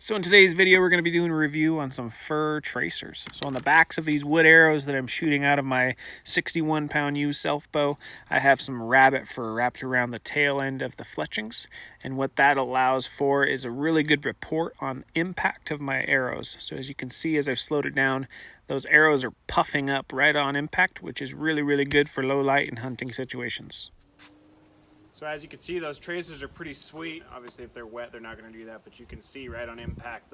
So in today's video, we're going to be doing a review on some fur tracers. So on the backs of these wood arrows that I'm shooting out of my 61-pound used self bow, I have some rabbit fur wrapped around the tail end of the fletchings. And what that allows for is a really good report on impact of my arrows. So as you can see, as I've slowed it down, those arrows are puffing up right on impact, which is really good for low light and hunting situations. So as you can see, those tracers are pretty sweet. Obviously, if they're wet, they're not going to do that, but you can see right on impact,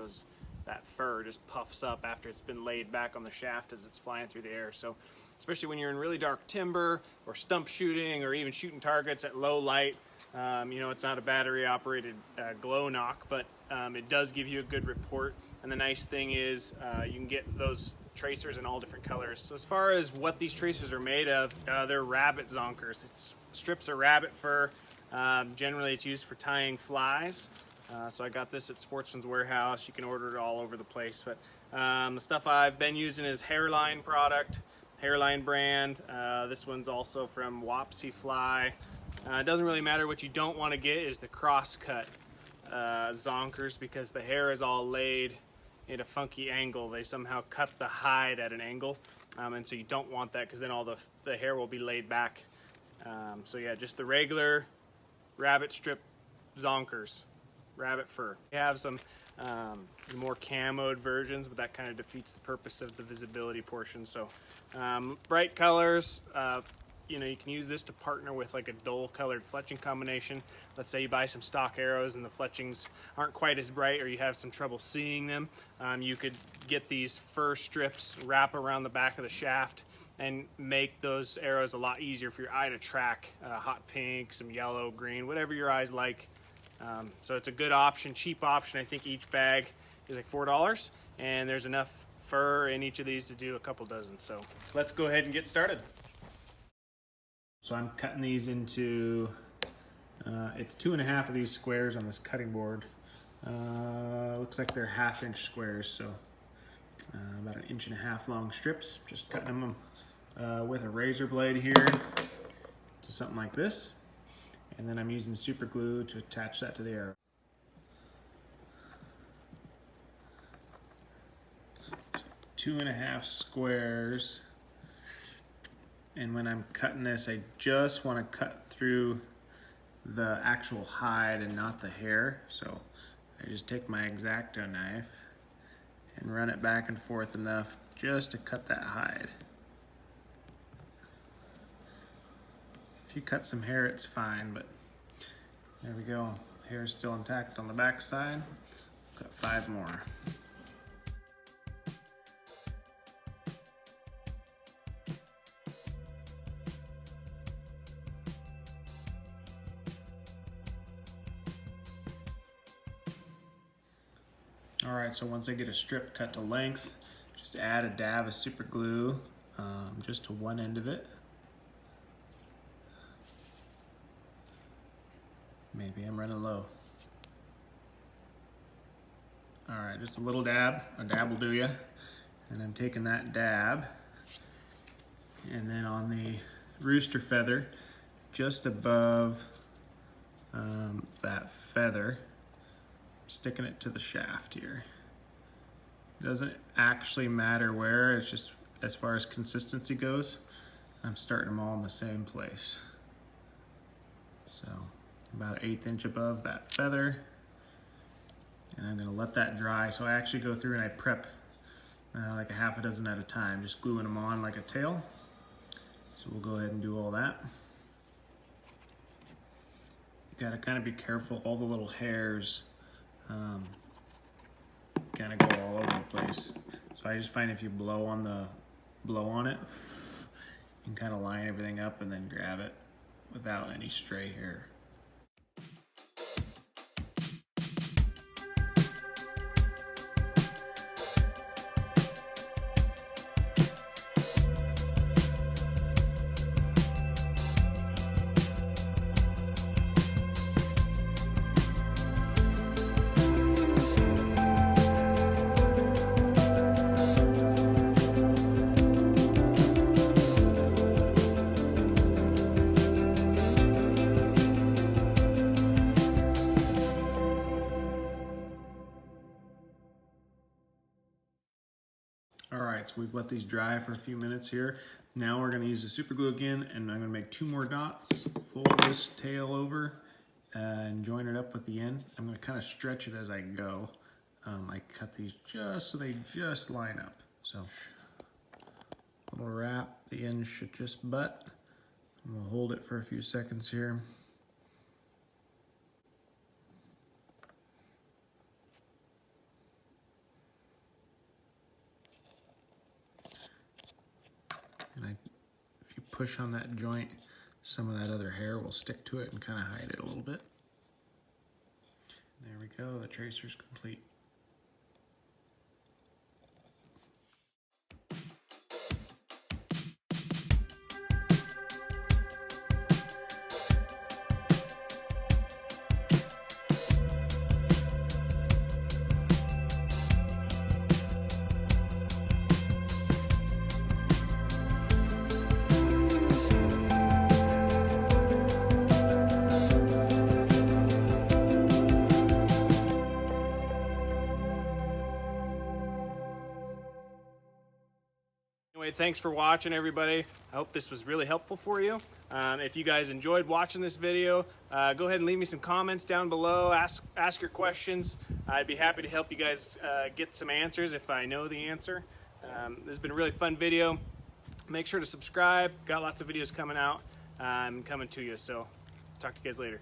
that fur just puffs up after it's been laid back on the shaft as it's flying through the air. So especially when you're in really dark timber or stump shooting or even shooting targets at low light, you know, it's not a battery operated glow knock, but it does give you a good report. And the nice thing is you can get those tracers in all different colors. So as far as what these tracers are made of, they're rabbit zonkers. It's strips of rabbit fur. Generally it's used for tying flies. So I got this at Sportsman's Warehouse. You can order it all over the place. But the stuff I've been using is Hairline product, Hairline brand. This one's also from Wapsie Fly. It doesn't really matter. What you don't want to get is the cross-cut zonkers, because the hair is all laid at a funky angle. They somehow cut the hide at an angle, and so you don't want that, because then all the hair will be laid back. So yeah, just the regular rabbit strip zonkers, rabbit fur. We have some more camoed versions, but that kind of defeats the purpose of the visibility portion. So bright colors, you know, you can use this to partner with like a dull colored fletching combination. Let's say you buy some stock arrows and the fletchings aren't quite as bright, or you have some trouble seeing them. You could get these fur strips, wrap around the back of the shaft, and make those arrows a lot easier for your eye to track. Hot pink, some yellow, green, whatever your eyes like. So it's a good option, cheap option. I think each bag is like $4, and there's enough fur in each of these to do a couple dozen. So let's go ahead and get started. So I'm cutting these into, it's 2.5 of these squares on this cutting board. Looks like they're 1/2-inch squares, so about 1.5 inch long strips. Just cutting them with a razor blade here to something like this. And then I'm using super glue to attach that to the arrow. So 2.5 squares. And when I'm cutting this, I just want to cut through the actual hide and not the hair. So I just take my X-Acto knife and run it back and forth enough just to cut that hide. If you cut some hair, it's fine, but there we go. Hair is still intact on the back side. Cut 5 more. Alright, so once I get a strip cut to length, just add a dab of super glue just to one end of it. Maybe I'm running low. Alright, just a little dab. A dab will do ya. And I'm taking that dab, and then on the rooster feather, just above that feather, sticking it to the shaft here. It doesn't actually matter where, it's just as far as consistency goes, I'm starting them all in the same place. So about 1/8 inch above that feather, and I'm going to let that dry. So I actually go through and I prep like a 6 at a time, just gluing them on like a tail. So we'll go ahead and do all that. You got to kind of be careful, all the little hairs kind of go all over the place. So I just find if you blow on it, you can kind of line everything up and then grab it without any stray hair. All right, so we've let these dry for a few minutes here. Now we're gonna use the super glue again, and I'm gonna make 2 more dots, fold this tail over, and join it up with the end. I'm gonna kind of stretch it as I go. I cut these just so they just line up. So, little wrap, the end should just butt. And we'll hold it for a few seconds here. And if you push on that joint, some of that other hair will stick to it and kind of hide it a little bit. There we go, the tracer's complete. Anyway, thanks for watching, everybody. I hope this was really helpful for you. If you guys enjoyed watching this video, go ahead and leave me some comments down below. Ask your questions. I'd be happy to help you guys get some answers if I know the answer. This has been a really fun video. Make sure to subscribe. Got lots of videos coming out. Coming to you. So talk to you guys later.